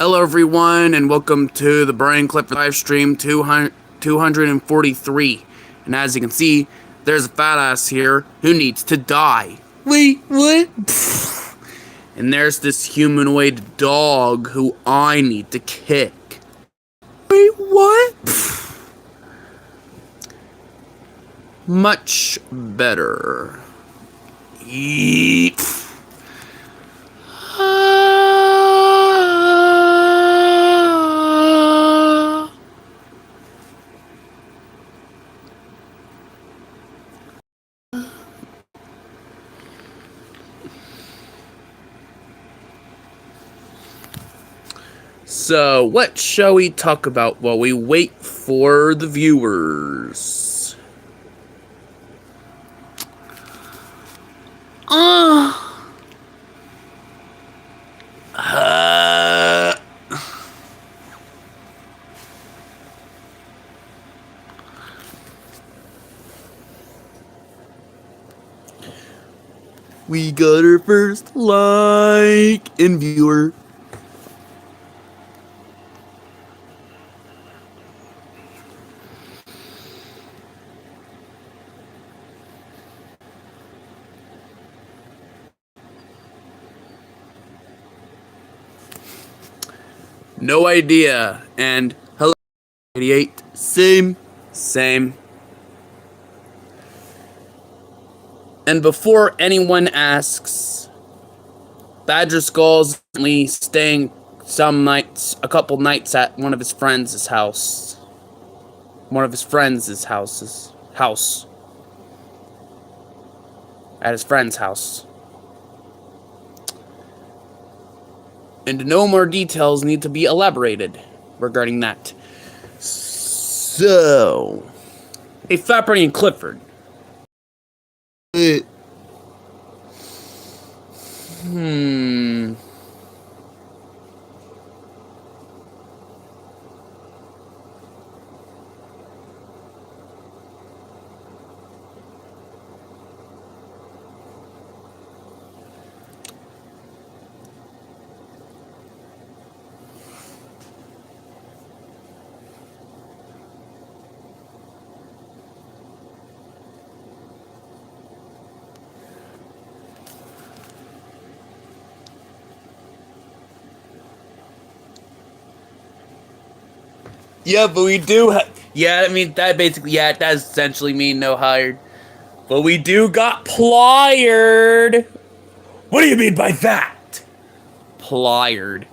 Hello, everyone, and welcome to the Brian Clifford live stream 243. And as you can see, there's a fat ass here who needs to die. Wait, what? And there's this humanoid dog who I need to kick. Wait, what? Much better. Yeet. So, what shall we talk about while we wait for the viewers? We got our first like and viewer. No idea. And hello, 88. Same. And before anyone asks, Badger Skull's only staying a couple nights at one of his friends' house. At his friend's house. And no more details need to be elaborated regarding that. So, hey, Fat Barney and Clifford. Yeah, but we do that does essentially mean no hired. But we do got plired. What do you mean by that? Plired.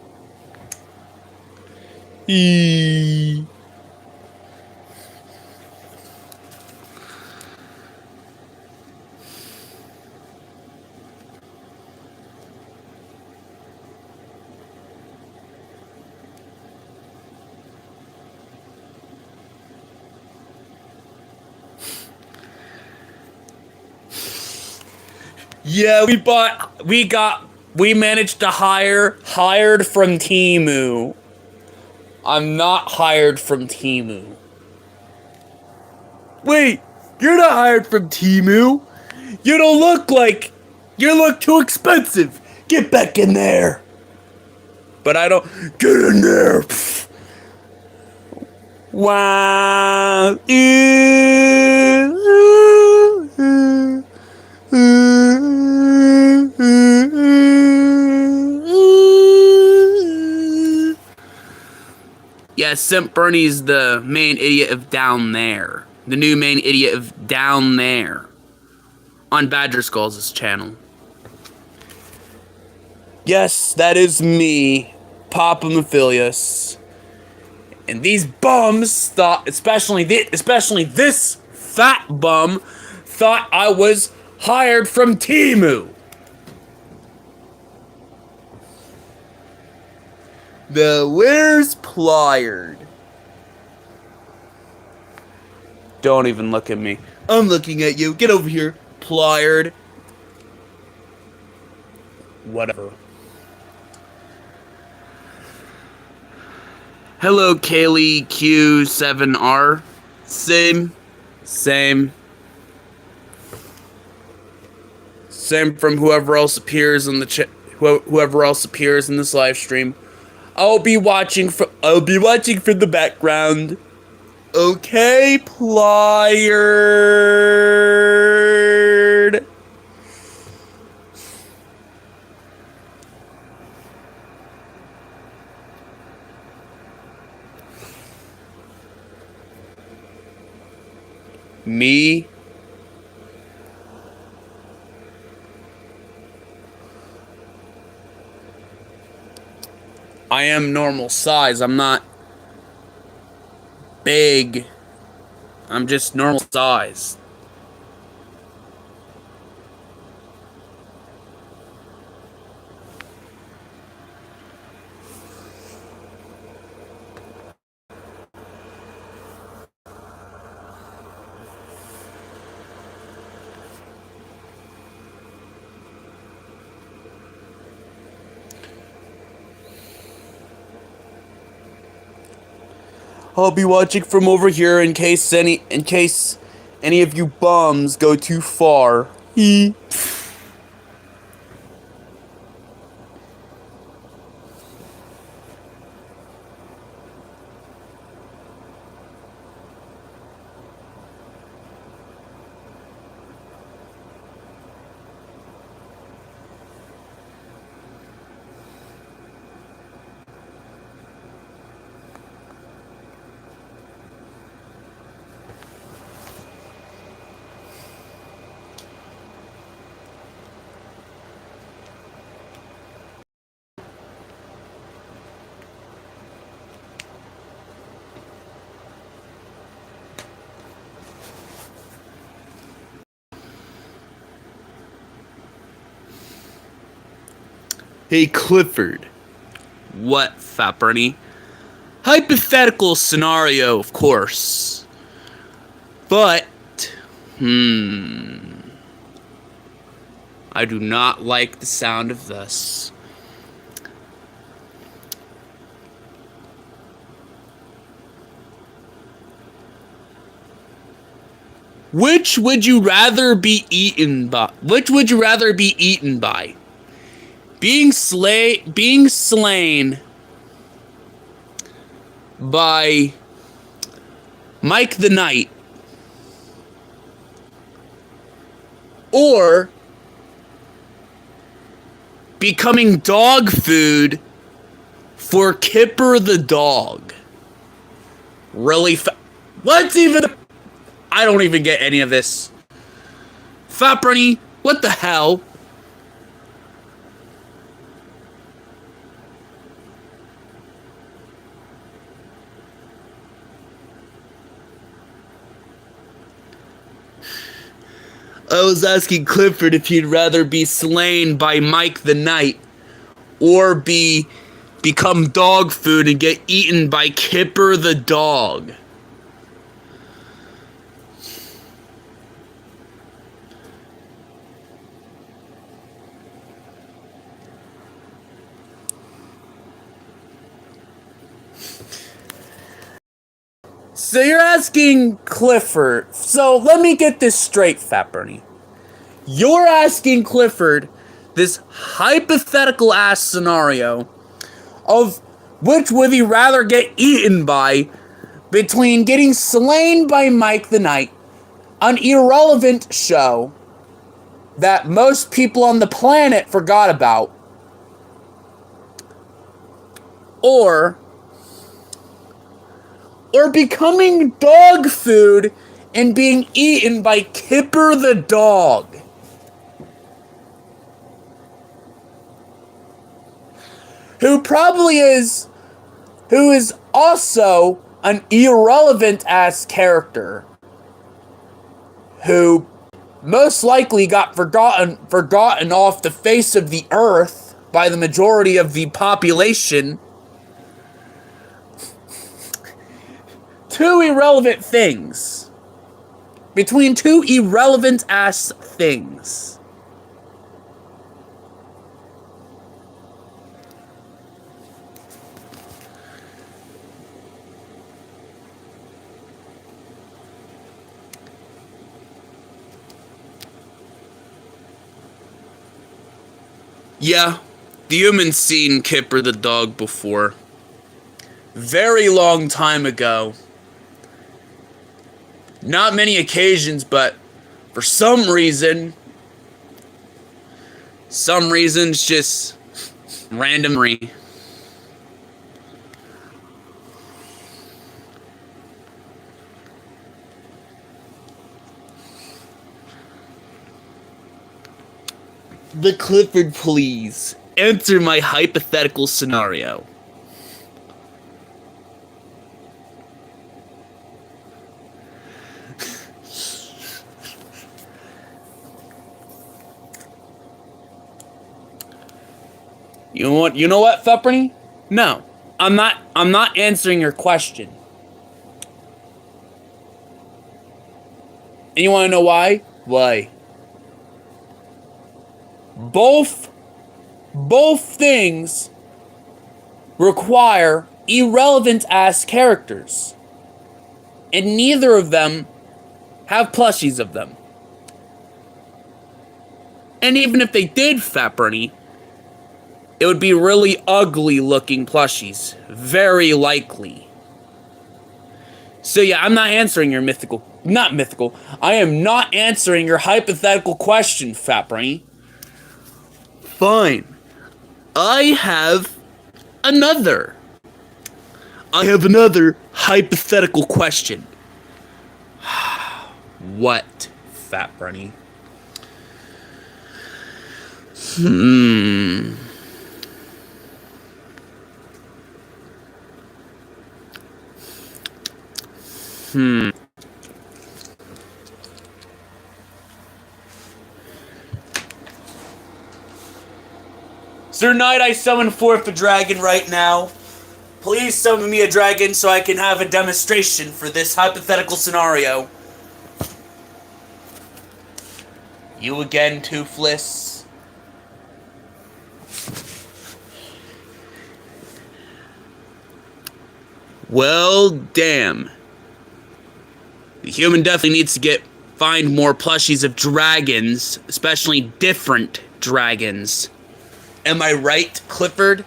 Yeah, we managed to hired from Temu. I'm not hired from Temu. Wait, you're not hired from Temu? You look too expensive. Get back in there. But I don't get in there. Wow. Yeah, Simp Bernie's the main idiot of down there. The new main idiot of down there. On Badger Skull's channel. Yes, that is me, Papa Maphilius. And these bums thought, especially this fat bum, thought I was hired from Temu. The winner's plired. Don't even look at me. I'm looking at you. Get over here. Plired. Whatever. Hello, Kaylee Q7R. Same. Same from whoever else appears in the whoever else appears in this live stream. I'll be watching from the background. Okay, Pliard. Me? I am normal size. I'm not big. I'm just normal size. I'll be watching from over here in case any of you bums go too far. Hee. Hey, Clifford. What, Fat Barney? Hypothetical scenario, of course. But, I do not like the sound of this. Which would you rather be eaten by? Which would you rather be eaten by? Being slain by Mike the Knight, or becoming dog food for Kipper the dog? Really? What's even? I don't even get any of this. Fat Barney, what the hell? I was asking Clifford if he'd rather be slain by Mike the Knight or become dog food and get eaten by Kipper the dog. So you're asking Clifford. So let me get this straight, Fat Barney. You're asking Clifford this hypothetical ass scenario of which would he rather get eaten by between getting slain by Mike the Knight, an irrelevant show that most people on the planet forgot about, or becoming dog food and being eaten by Kipper the dog. Who is also an irrelevant ass character who most likely got forgotten off the face of the earth by the majority of the population. Two irrelevant things. Between two irrelevant ass things. Yeah, the human's seen Kipper the dog before. very long time ago. Not many occasions, but for some reasons, just randomly. The Clifford, please answer my hypothetical scenario. You know what, Barney? No. I'm not answering your question. And you wanna know why? Why? Both things require irrelevant ass characters. And neither of them have plushies of them. And even if they did, Fat Barney, it would be really ugly looking plushies. Very likely. So yeah, I'm not answering your I am not answering your hypothetical question, Fat Barney. Fine. I have another hypothetical question. What, Fat Barney? Sir Knight, I summon forth a dragon right now. Please summon me a dragon so I can have a demonstration for this hypothetical scenario. You again, Toothless. Well, damn. The human definitely needs to find more plushies of dragons, especially different dragons. Am I right, Clifford?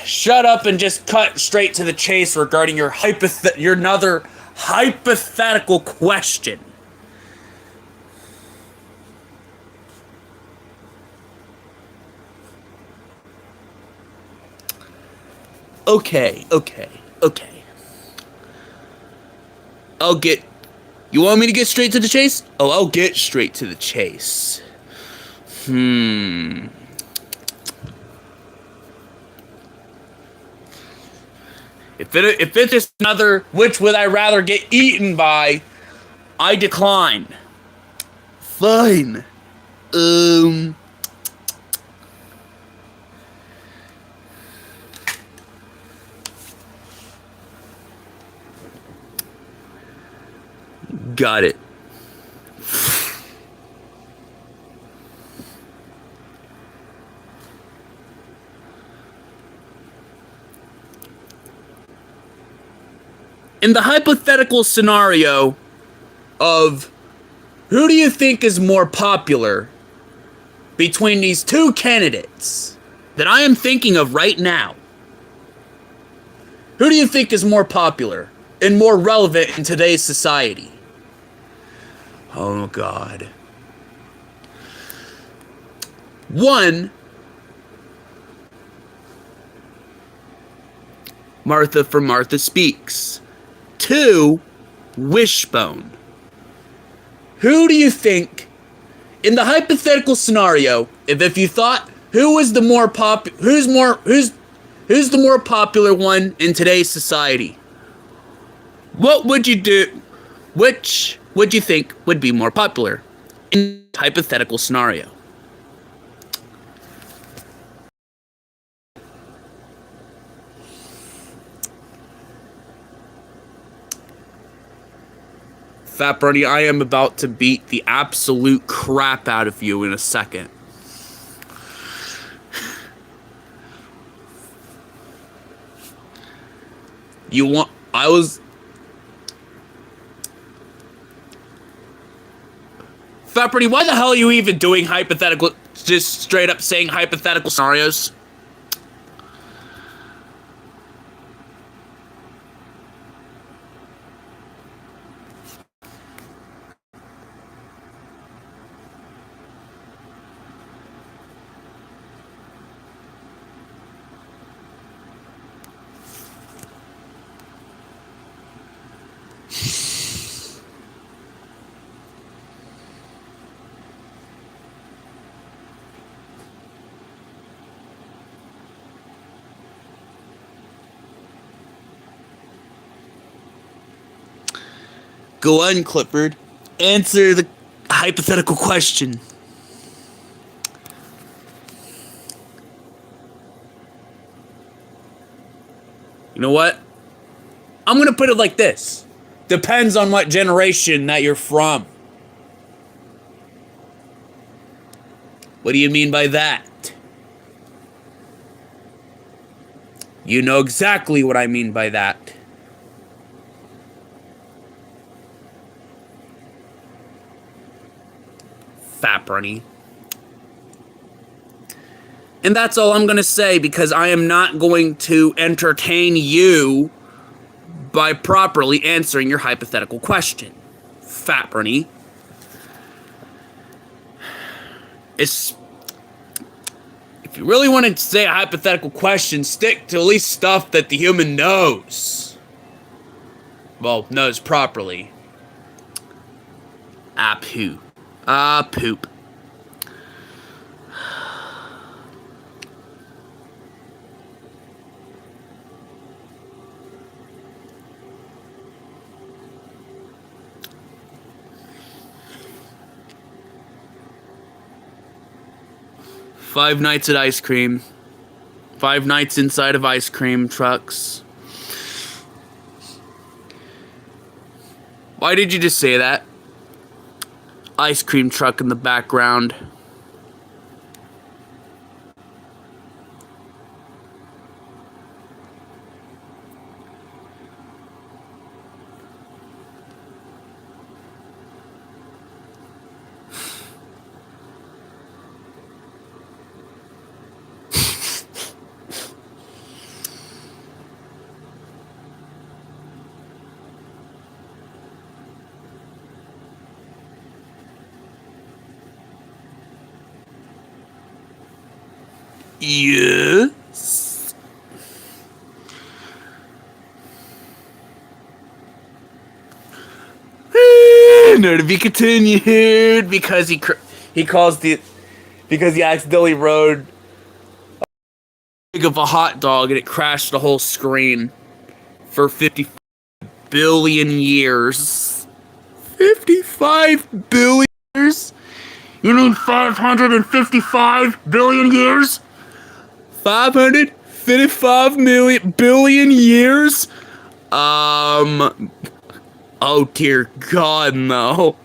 Shut up and just cut straight to the chase regarding your another hypothetical question. Okay. You want me to get straight to the chase? Oh, I'll get straight to the chase. If it's just another, which would I rather get eaten by? I decline. Fine. Got it. In the hypothetical scenario of who do you think is more popular between these two candidates that I am thinking of right now, who do you think is more popular and more relevant in today's society? Oh, God. One, Martha from Martha Speaks. Two, Wishbone. Who do you think, in the hypothetical scenario, if you thought who's the more popular one in today's society, what would you do? Which would you think would be more popular in the hypothetical scenario? Fat Barney, I am about to beat the absolute crap out of you in a second. Fat Barney, why the hell are you even doing hypothetical, just straight up saying hypothetical scenarios? Go on, Clifford. Answer the hypothetical question. You know what? I'm gonna put it like this. Depends on what generation that you're from. What do you mean by that? You know exactly what I mean by that. Fat Barney. And that's all I'm gonna say, because I am not going to entertain you by properly answering your hypothetical question. Fat Barney. If you really want to say a hypothetical question, stick to at least stuff that the human knows. Well, knows properly. Poop. Poop. Five nights at ice cream. 5 nights inside of ice cream trucks. Why did you just say that? Ice cream truck in the background. Yes. No, to be continued, because he accidentally rode of a hot dog and it crashed the whole screen for 50 billion years. 55 billion years? You mean 555 billion years? 555 billion years? Oh dear God, no.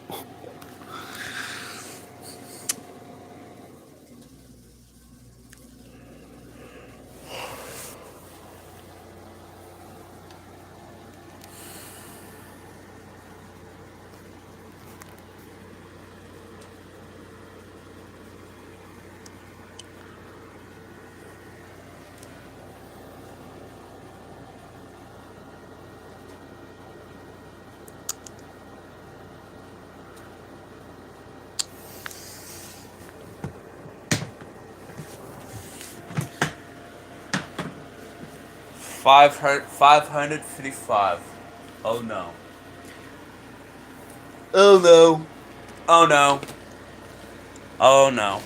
Five hundred 555. Oh no. Oh no. Oh no. Oh no.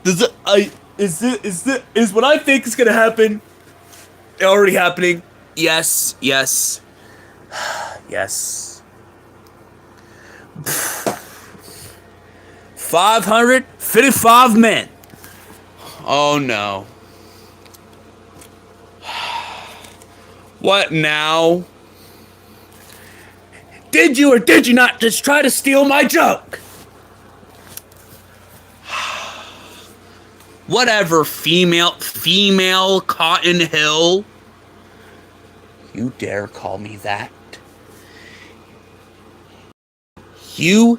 Is what I think is gonna happen already happening? Yes, yes. Yes. 555 men. Oh no. What now? Did you or did you not just try to steal my joke? Whatever, female Cotton Hill. You dare call me that? You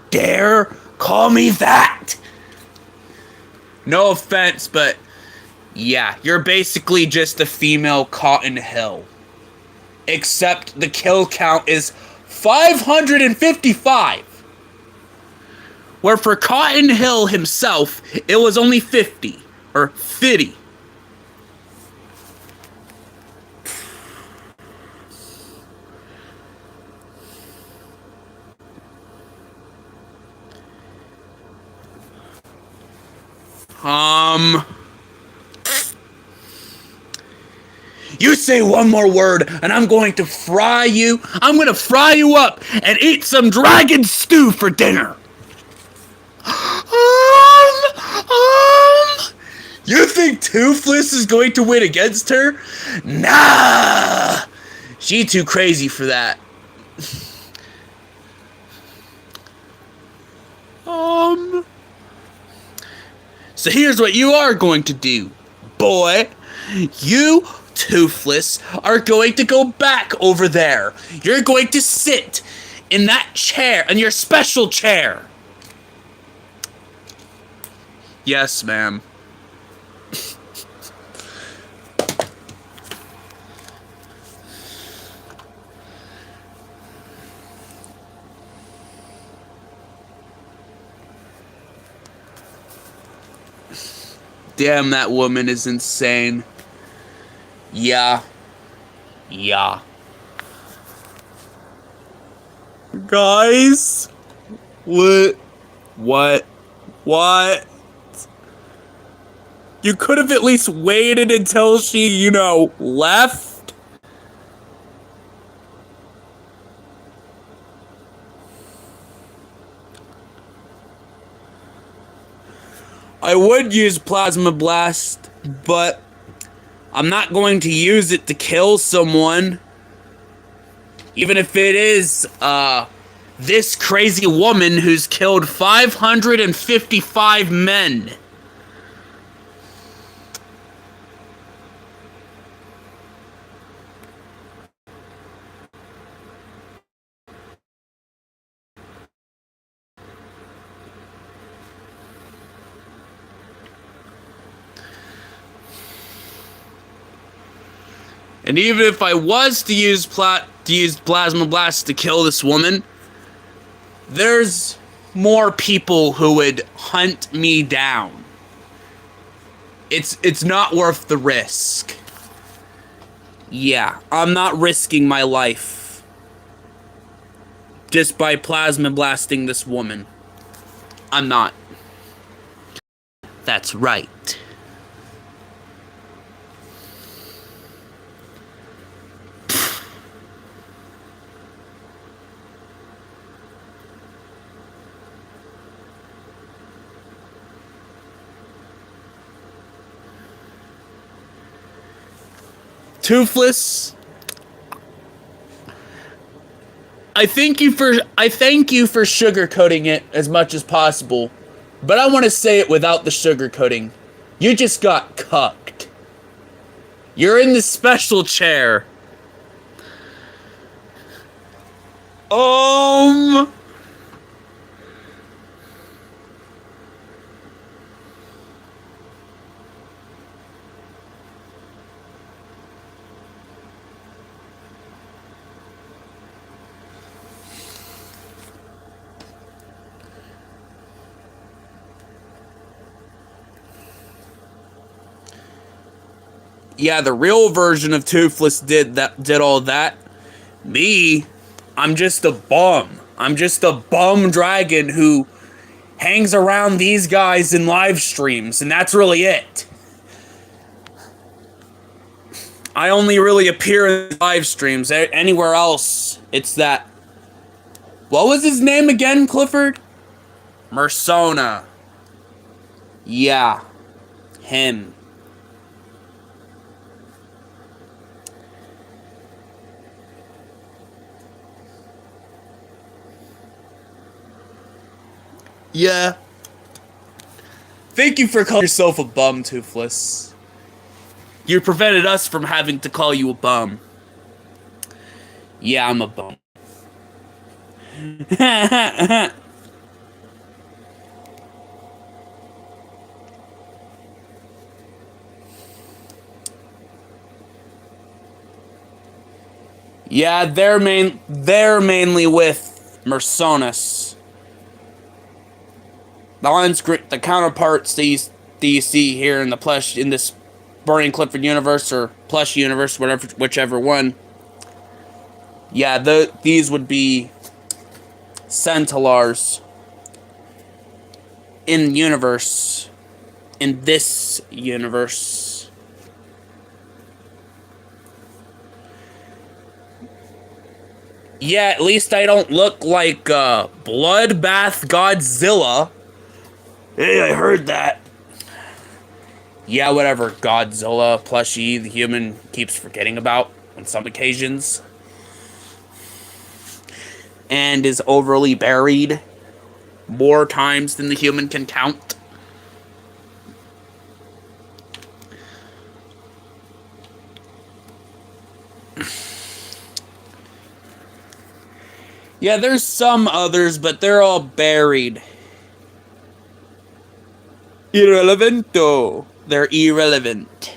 dare call me that? No offense, but yeah, you're basically just a female Cotton Hill. Except the kill count is 555. Where for Cotton Hill himself, it was only 50. Or 50. You say one more word, and I'm going to fry you. I'm going to fry you up and eat some dragon stew for dinner. You think Toothless is going to win against her? Nah! She too crazy for that. So here's what you are going to do, boy. You, Toothless, are going to go back over there. You're going to sit in that chair, in your special chair. Yes, ma'am. Damn, that woman is insane. Yeah. Yeah. Guys? What? What? What? You could have at least waited until she, left? I would use Plasma Blast, but I'm not going to use it to kill someone. Even if it is, this crazy woman who's killed 555 men. And even if I was to use Plasma Blast to kill this woman, there's more people who would hunt me down. It's not worth the risk. Yeah, I'm not risking my life just by Plasma Blasting this woman. I'm not. That's right. Toothless, I thank you for sugarcoating it as much as possible, but I want to say it without the sugarcoating. You just got cucked. You're in the special chair. Yeah, the real version of Toothless did all that. Me, I'm just a bum. I'm just a bum dragon who hangs around these guys in live streams, and that's really it. I only really appear in live streams. Anywhere else, it's that. What was his name again, Clifford? Mersona. Yeah, him. Yeah. Thank you for calling yourself a bum, Toothless. You prevented us from having to call you a bum. Yeah, I'm a bum. Yeah, they're mainly with Mersonas. The counterparts that you see here in this Barney Clifford universe or plush universe, whichever one. Yeah, these would be Centaurs in this universe. Yeah, at least I don't look like Bloodbath Godzilla. Hey, I heard that. Yeah, whatever, Godzilla plushie the human keeps forgetting about on some occasions. And is overly buried more times than the human can count. Yeah, there's some others, but they're all buried. Irrelevant. They're irrelevant.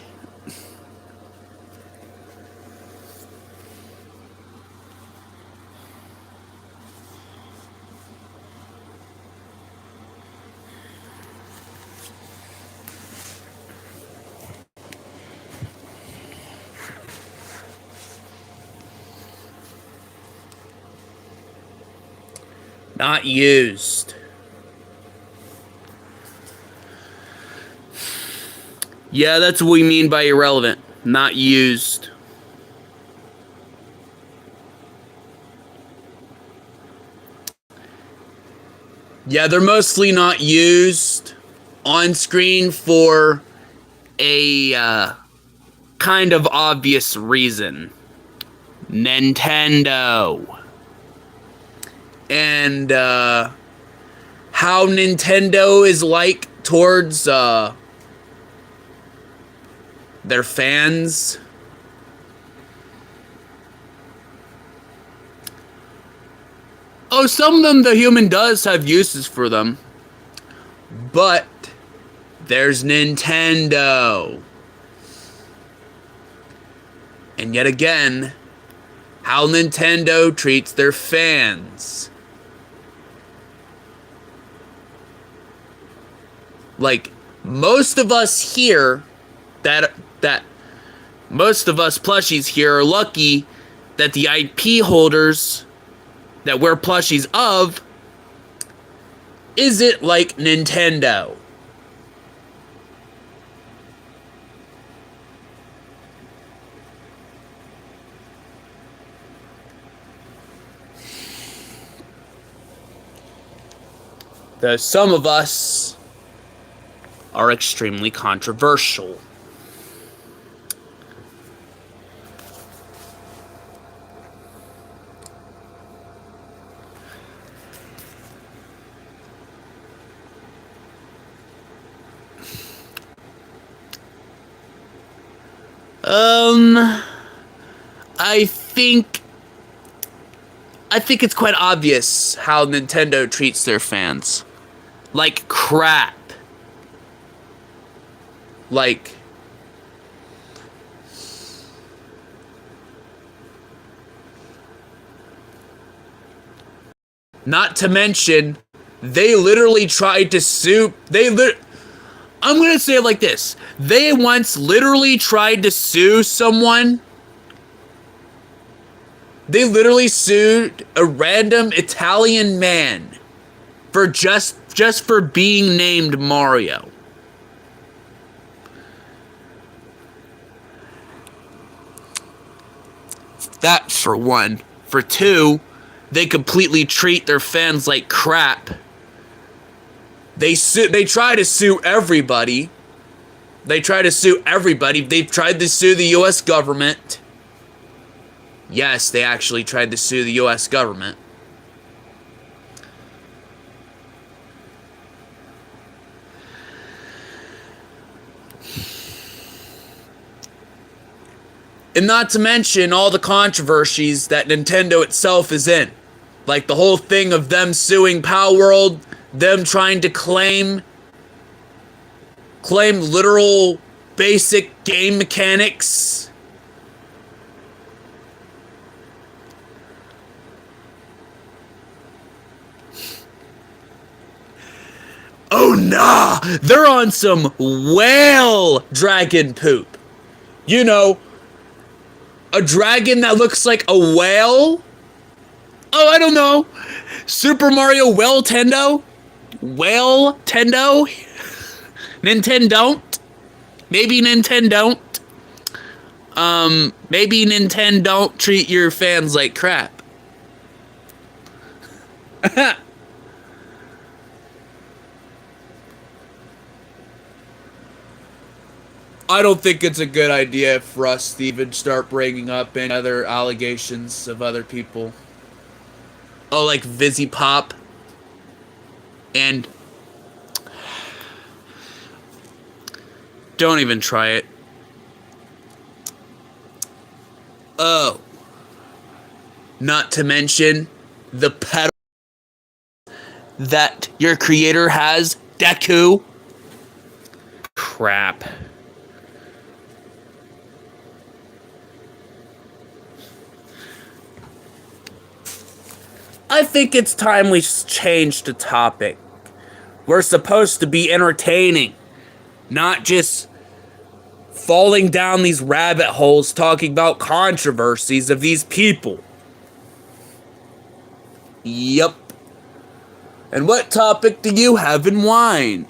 Not used. Yeah, that's what we mean by irrelevant. Not used. Yeah, they're mostly not used on screen for a kind of obvious reason. Nintendo. And how Nintendo is like towards their fans. Oh, some of them the human does have uses for them. But there's Nintendo. And yet again, how Nintendo treats their fans. Like, most of us here, that most of us plushies here are lucky that the IP holders that we're plushies of isn't like Nintendo. Though some of us are extremely controversial. I think it's quite obvious how Nintendo treats their fans. Like crap. Like, not to mention, they literally tried to sue. I'm gonna say it like this. They once literally tried to sue someone. They literally sued a random Italian man for just for being named Mario. That for one. For two, they completely treat their fans like crap. They try to sue everybody. They've tried to sue the US government. Yes, they actually tried to sue the US government. And not to mention all the controversies that Nintendo itself is in. Like the whole thing of them suing Palworld, them trying to claim literal basic game mechanics. Oh nah, they're on some whale dragon poop. You know, a dragon that looks like a whale? Oh, I don't know. Super Mario Whale Tendo? Whale Tendo? Nintendo? Maybe Nintendo. Maybe Nintendo don't treat your fans like crap. I don't think it's a good idea for us to even start bringing up any other allegations of other people. Oh, like Vizzy Pop and don't even try it. Oh, not to mention the pedal that your creator has, Deku. Crap. I think it's time we change the topic. We're supposed to be entertaining, not just falling down these rabbit holes talking about controversies of these people. Yup. And what topic do you have in mind?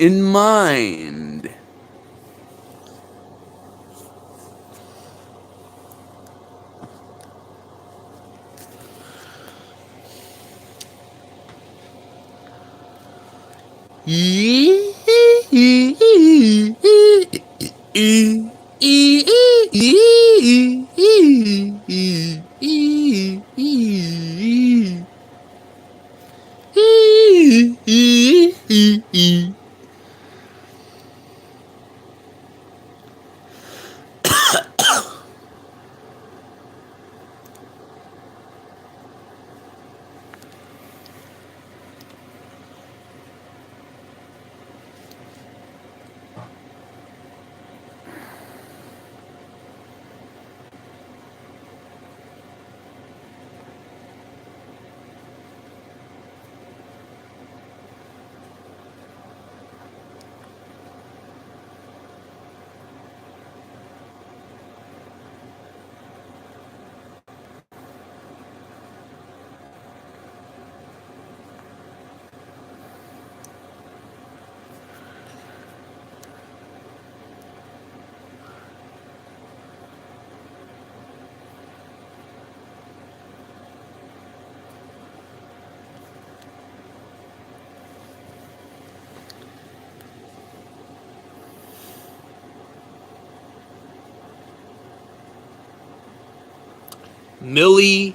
Millie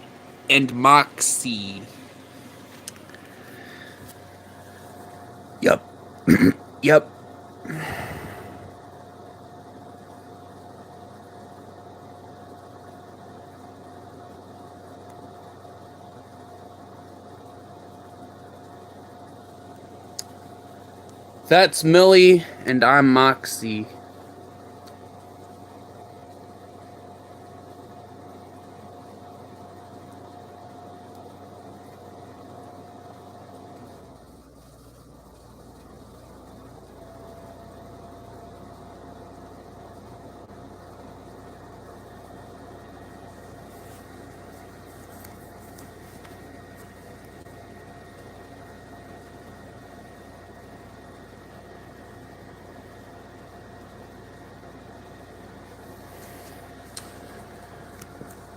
and Moxie. Yup. Yup. That's Millie and I'm Moxie.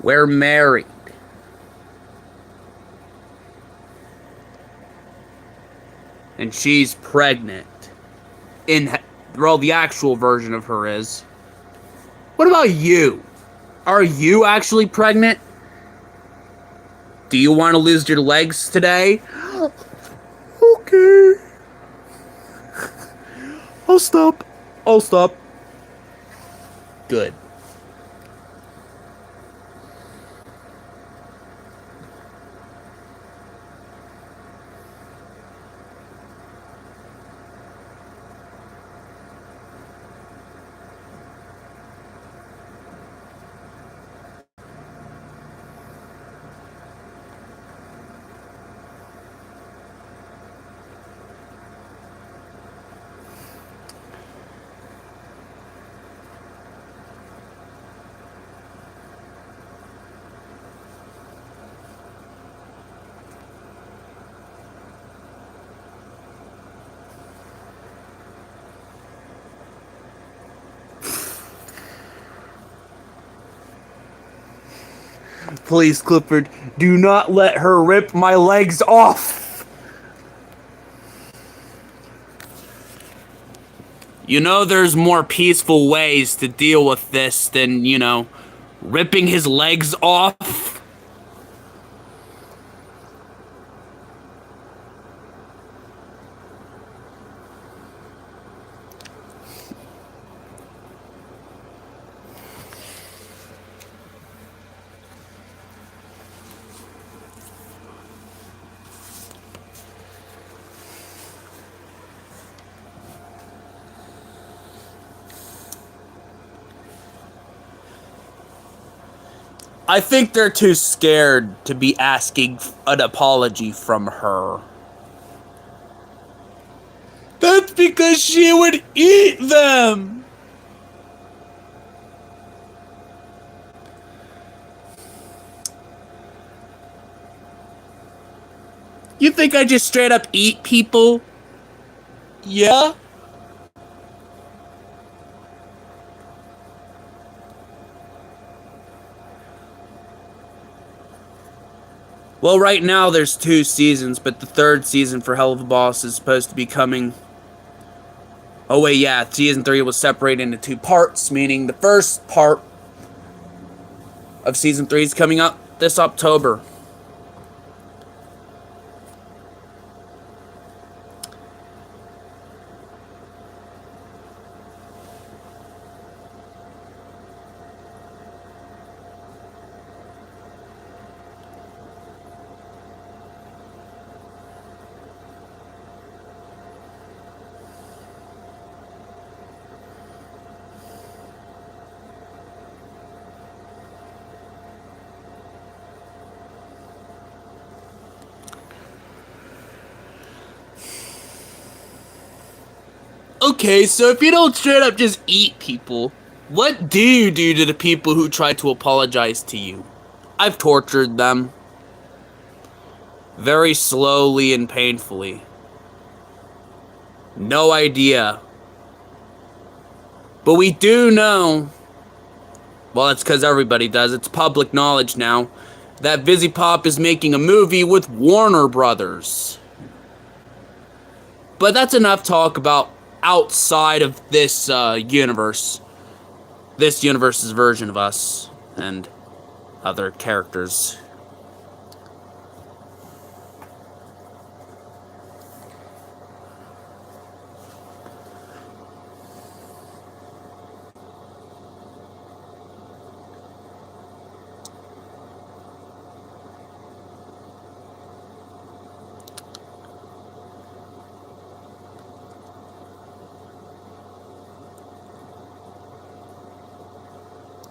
We're married. And she's pregnant. Well, the actual version of her is. What about you? Are you actually pregnant? Do you want to lose your legs today? Okay. I'll stop. Good. Please, Clifford, do not let her rip my legs off. You know, there's more peaceful ways to deal with this than, ripping his legs off. I think they're too scared to be asking an apology from her. That's because she would eat them! You think I just straight up eat people? Yeah? Well, right now there's 2 seasons, but the 3rd season for Hell of a Boss is supposed to be coming. Oh wait, yeah, season 3 was separated into 2 parts, meaning the first part of season 3 is coming up this October. Okay, so if you don't straight up just eat people, what do you do to the people who try to apologize to you? I've tortured them. Very slowly and painfully. No idea. But we do know, well, it's because everybody does, it's public knowledge now, that Vizzy Pop is making a movie with Warner Brothers. But that's enough talk about outside of this universe. This universe's version of us and other characters.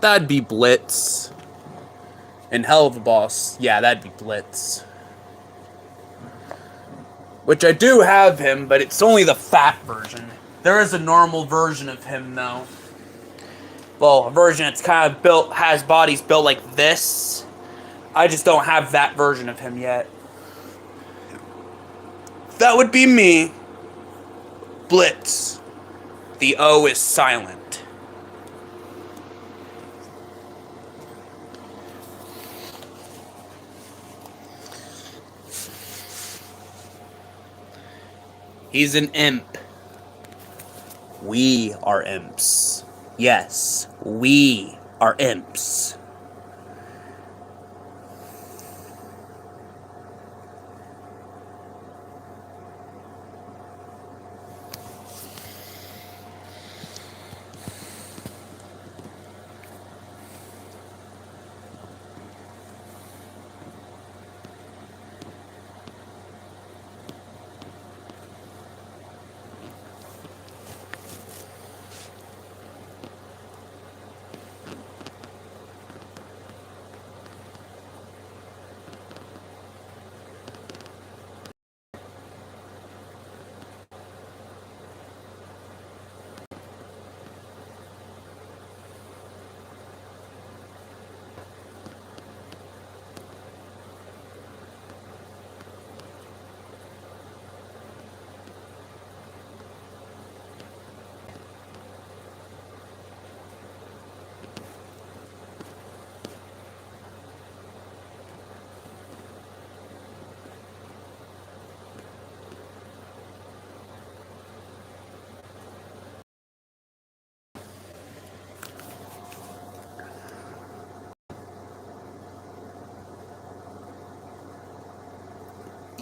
That'd be Blitz. And Hell of a Boss, yeah, that'd be Blitz. Which I do have him, but it's only the fat version. There is a normal version of him, though. Well, a version that's kind of built, has bodies built like this. I just don't have that version of him yet. That would be me. Blitz. The O is silent. He's an imp. We are imps. Yes, we are imps.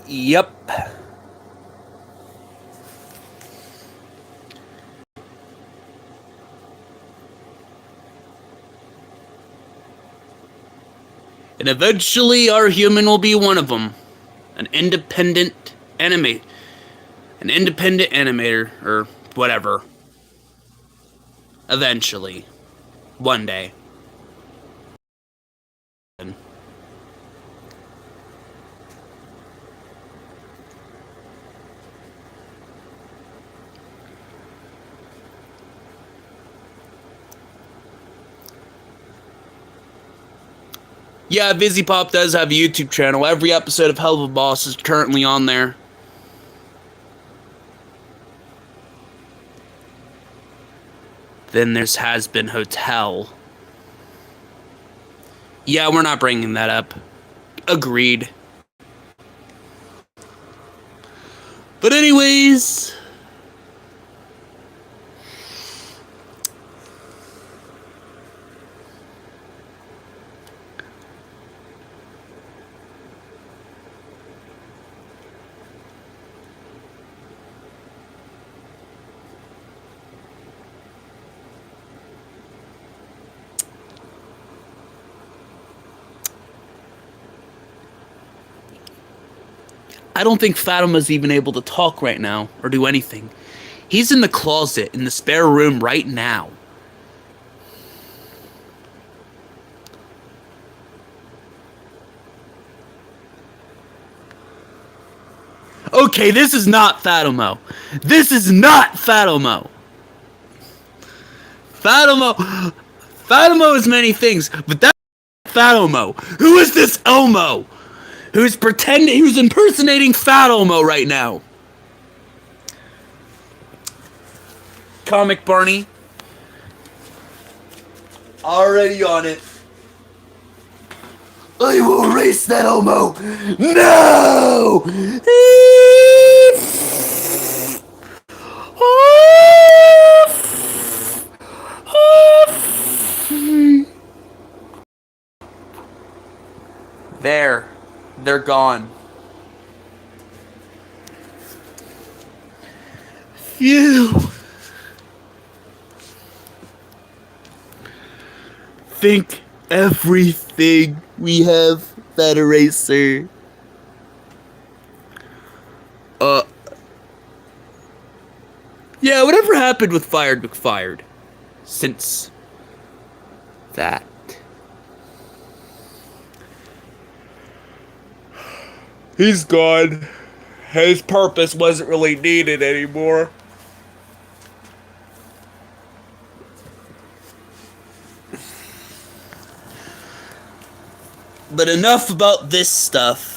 Yep. And eventually our human will be one of them. An independent animate. An independent animator, or whatever. Eventually. One day. Yeah, Busy Pop does have a YouTube channel. Every episode of Hell of a Boss is currently on there. Then there's Has Been Hotel. Yeah, we're not bringing that up. Agreed. But anyways, I don't think Fatima's even able to talk right now or do anything. He's in the closet in the spare room right now. Okay, this is not Fatima. This is not Fatima. Fatima is many things, but that's Fatima. Who is this Elmo? Who's impersonating Fat Elmo right now? Comic Barney. Already on it. I will erase that Elmo. No! There. They're gone. Phew. Think everything we have that eraser. Yeah, whatever happened with Fired McFired since that? He's gone. His purpose wasn't really needed anymore. But enough about this stuff.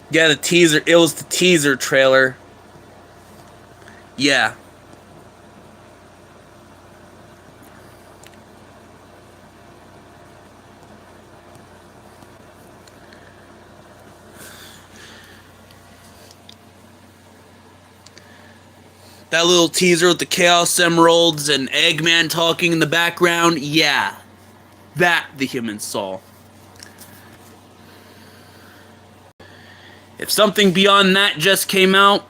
Yeah, the teaser. It was the teaser trailer. Yeah. That little teaser with the Chaos Emeralds and Eggman talking in the background. Yeah. That the humans saw. If something beyond that just came out,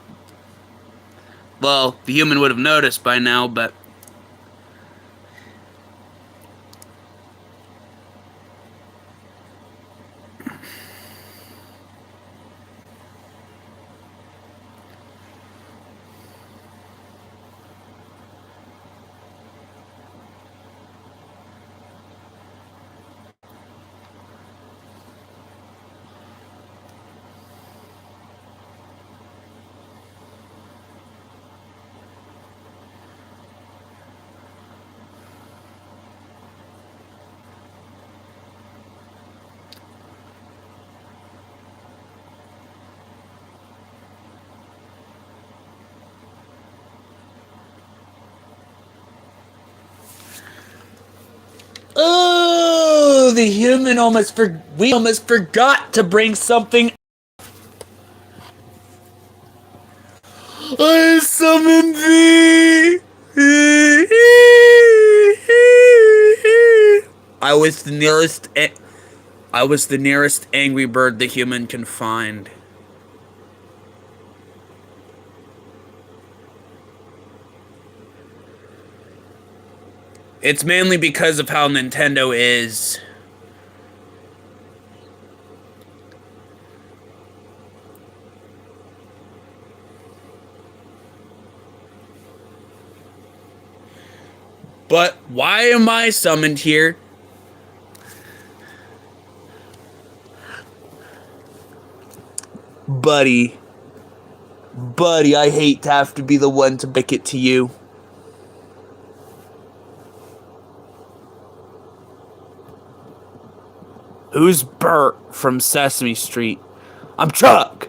well, the human would have noticed by now, but we almost forgot to bring something. I summon thee. I was the nearest. I was the nearest angry bird the human can find. It's mainly because of how Nintendo is. But why am I summoned here? Buddy, I hate to have to be the one to break it to you. Who's Bert from Sesame Street? I'm Chuck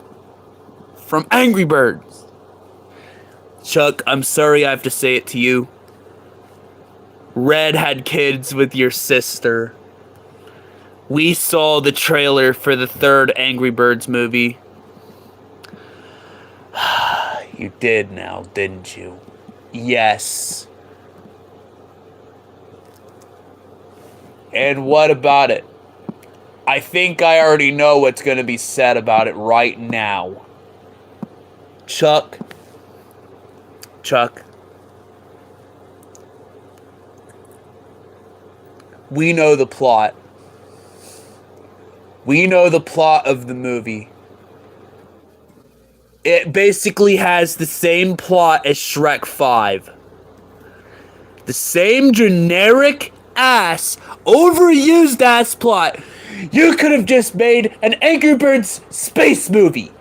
from Angry Birds. Chuck, I'm sorry I have to say it to you. Red had kids with your sister. We saw the trailer for the third Angry Birds movie. You did now, didn't you? Yes. And what about it? I think I already know what's going to be said about it right now. Chuck. We know the plot. We know the plot of the movie. It basically has the same plot as Shrek 5. The same generic ass, overused ass plot. You could have just made an Angry Birds space movie.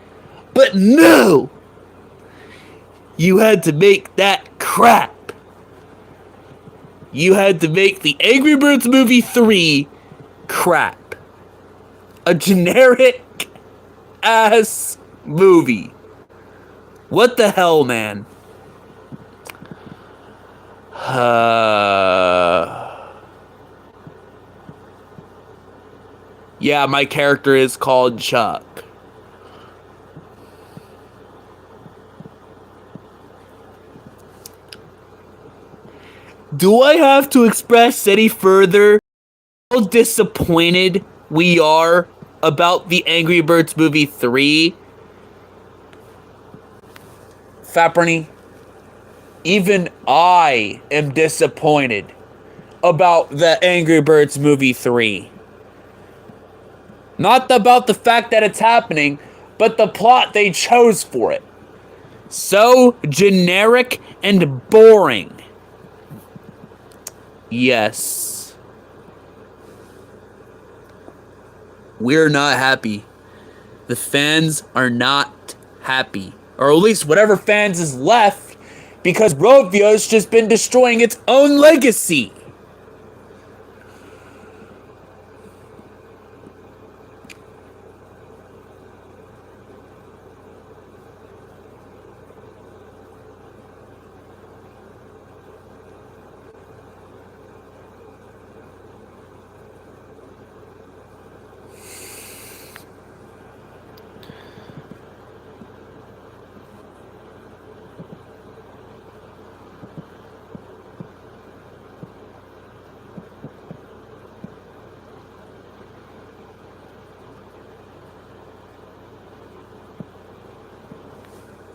But no! You had to make that crap. You had to make the Angry Birds movie 3 crap. A generic ass movie. What the hell, man? Yeah, my character is called Chuck. Do I have to express any further how disappointed we are about the Angry Birds movie 3? Fat Barney, even I am disappointed about the Angry Birds movie 3. Not about the fact that it's happening, but the plot they chose for it. So generic and boring. Yes. We're not happy. The fans are not happy. Or at least whatever fans is left, because Rodeo's just been destroying its own legacy.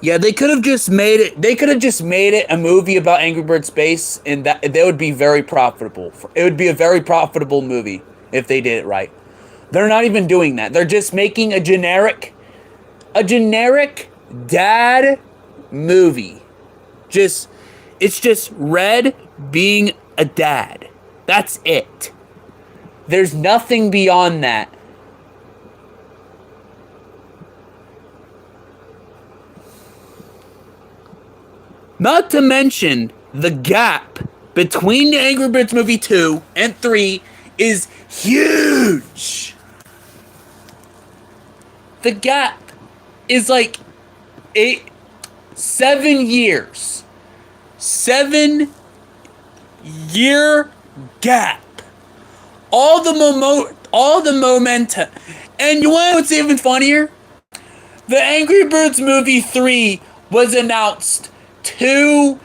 Yeah, they could have just made it. They could have just made it a movie about Angry Birds Space, and that would be very profitable. It would be a very profitable movie if they did it right. They're not even doing that. They're just making a generic dad movie. It's just Red being a dad. That's it. There's nothing beyond that. Not to mention, the gap between the Angry Birds movie 2 and 3 is huge. The gap is like 7 years. 7-year gap all the momentum. And you want what's even funnier? The Angry Birds movie 3 was announced 2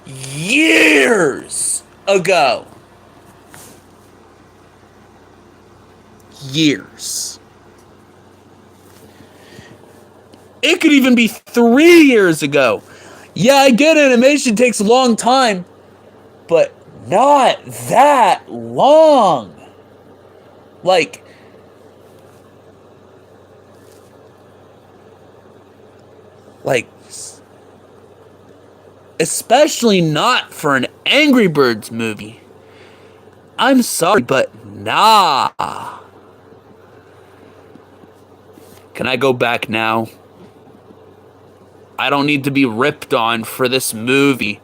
years ago. Years. It could even be 3 years ago. Yeah, I get animation takes a long time, but not that long. Like, especially not for an Angry Birds movie. I'm sorry, but nah. Can I go back now? I don't need to be ripped on for this movie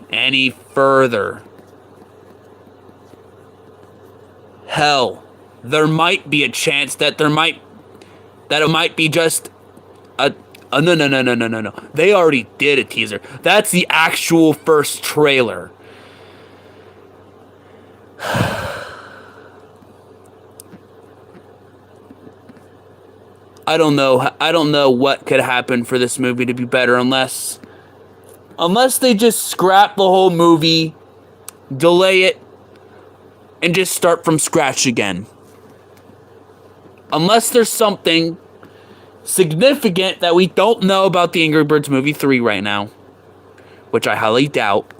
any further. Hell, there might be a chance that it might be just no. They already did a teaser. That's the actual first trailer. I don't know what could happen for this movie to be better unless they just scrap the whole movie, delay it, and just start from scratch again. Unless there's something significant that we don't know about the Angry Birds movie 3 right now, which I highly doubt.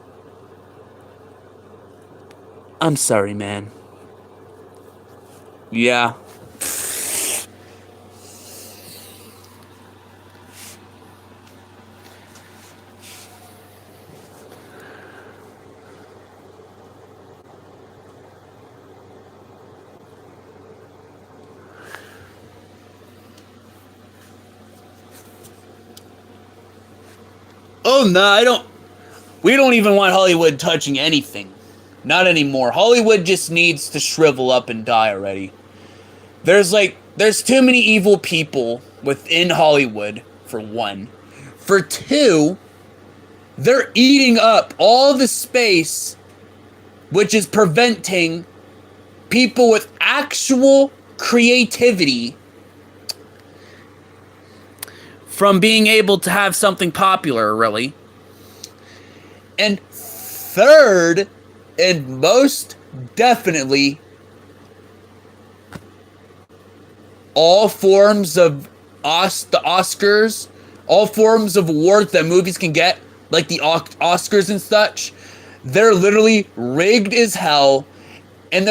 I'm sorry, man. Yeah. Oh, no, we don't even want Hollywood touching anything. Not anymore. Hollywood just needs to shrivel up and die already. There's too many evil people within Hollywood, for one. For two, they're eating up all the space, which is preventing people with actual creativity from being able to have something popular, really. And third, and most definitely, all forms of the Oscars, all forms of awards that movies can get, like the Oscars and such, they're literally rigged as hell. And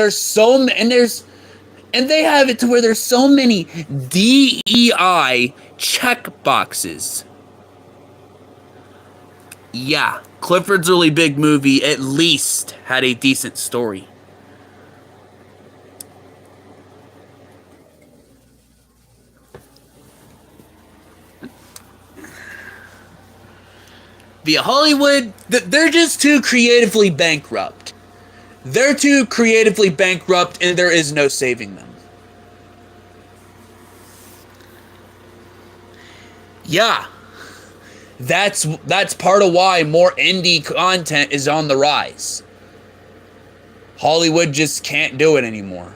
and they have it to where there's so many DEI check boxes. Yeah, Clifford's really big movie at least had a decent story. The Hollywood, they're just too creatively bankrupt. They're too creatively bankrupt, and there is no saving them. Yeah. That's part of why more indie content is on the rise. Hollywood just can't do it anymore.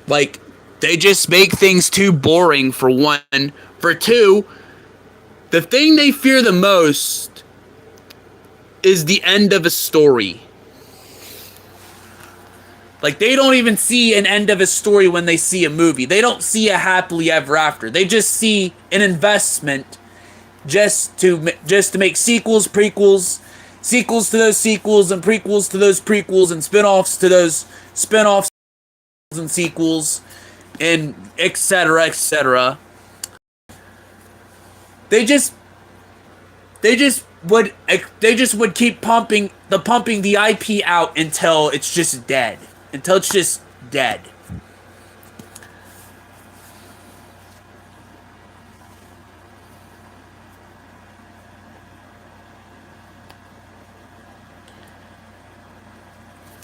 Like, they just make things too boring, for one. For two, the thing they fear the most is the end of a story. Like, they don't even see an end of a story when they see a movie. They don't see a happily ever after. They just see an investment just to make sequels, prequels, sequels to those sequels, and prequels to those prequels, and spin-offs to those spin-offs and sequels, and etc., etc. They just would keep pumping the IP out until it's just dead. Until it's just dead.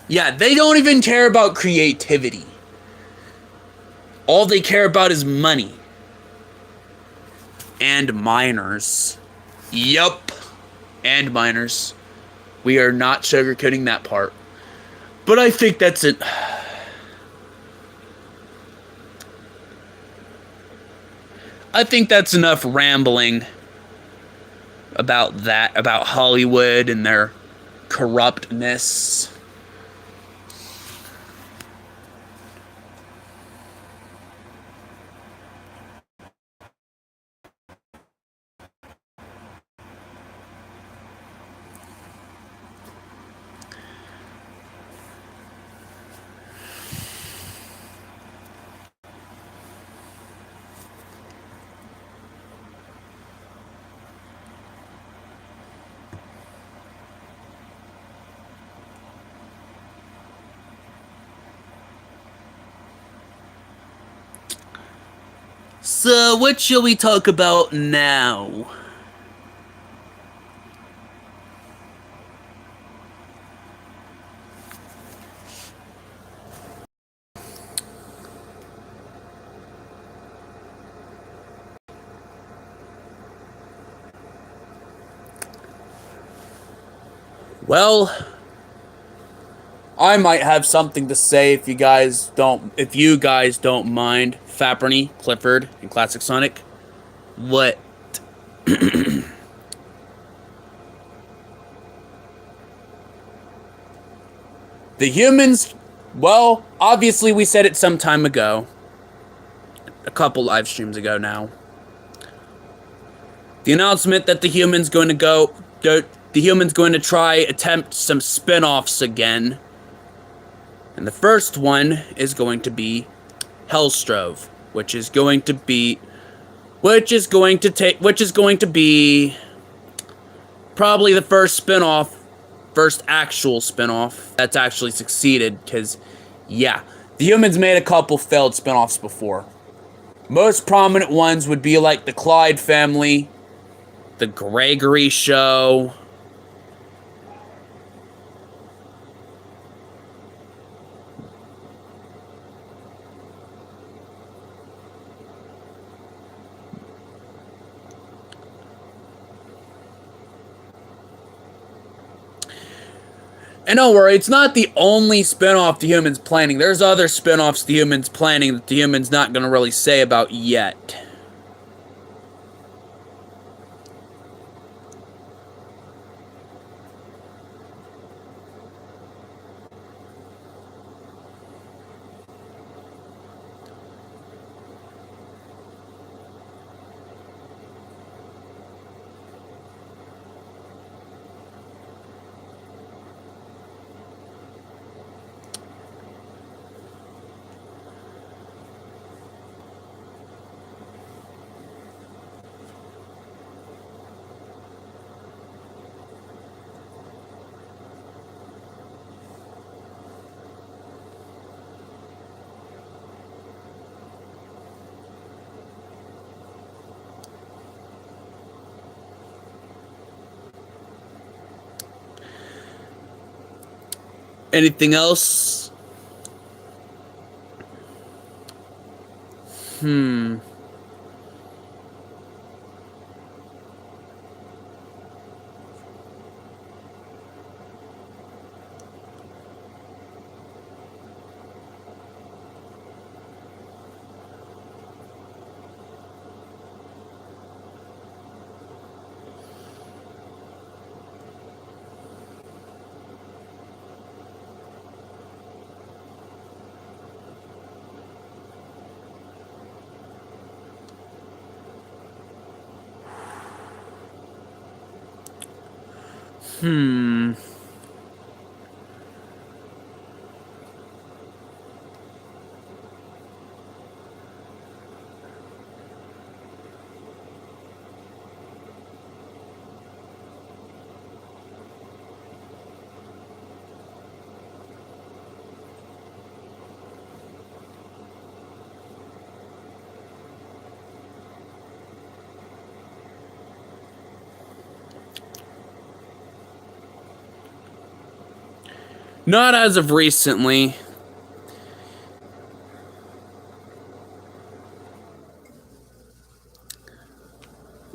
Yeah, they don't even care about creativity. All they care about is money. And minors. Yup. And minors. We are not sugarcoating that part. But I think that's it. I think that's enough rambling about that, about Hollywood and their corruptness. So, what shall we talk about now? Well, I might have something to say if you guys don't mind. Barney, Clifford, and Classic Sonic. What? The humans, well, obviously we said it some time ago. A couple live streams ago now. The announcement that the humans going to try attempt some spin-offs again. And the first one is going to be Hellstrove, which is going to be probably the first actual spin-off that's actually succeeded, because yeah, the humans made a couple failed spin-offs before. Most prominent ones would be like the Clyde family, the Gregory Show. And don't worry, it's not the only spin-off the humans planning. There's other spin-offs the humans planning that the humans not going to really say about yet. Anything else? Hmm. Hmm. Not as of recently.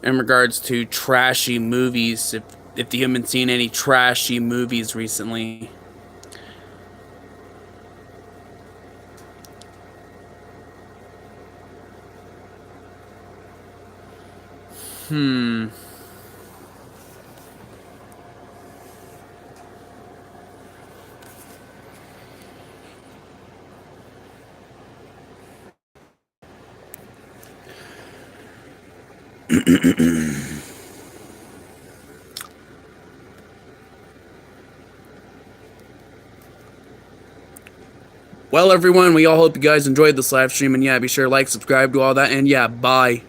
In regards to trashy movies, if if you haven't seen any trashy movies recently. Well, everyone, we all hope you guys enjoyed this live stream, and yeah, be sure to like, subscribe, do all that, and yeah, bye.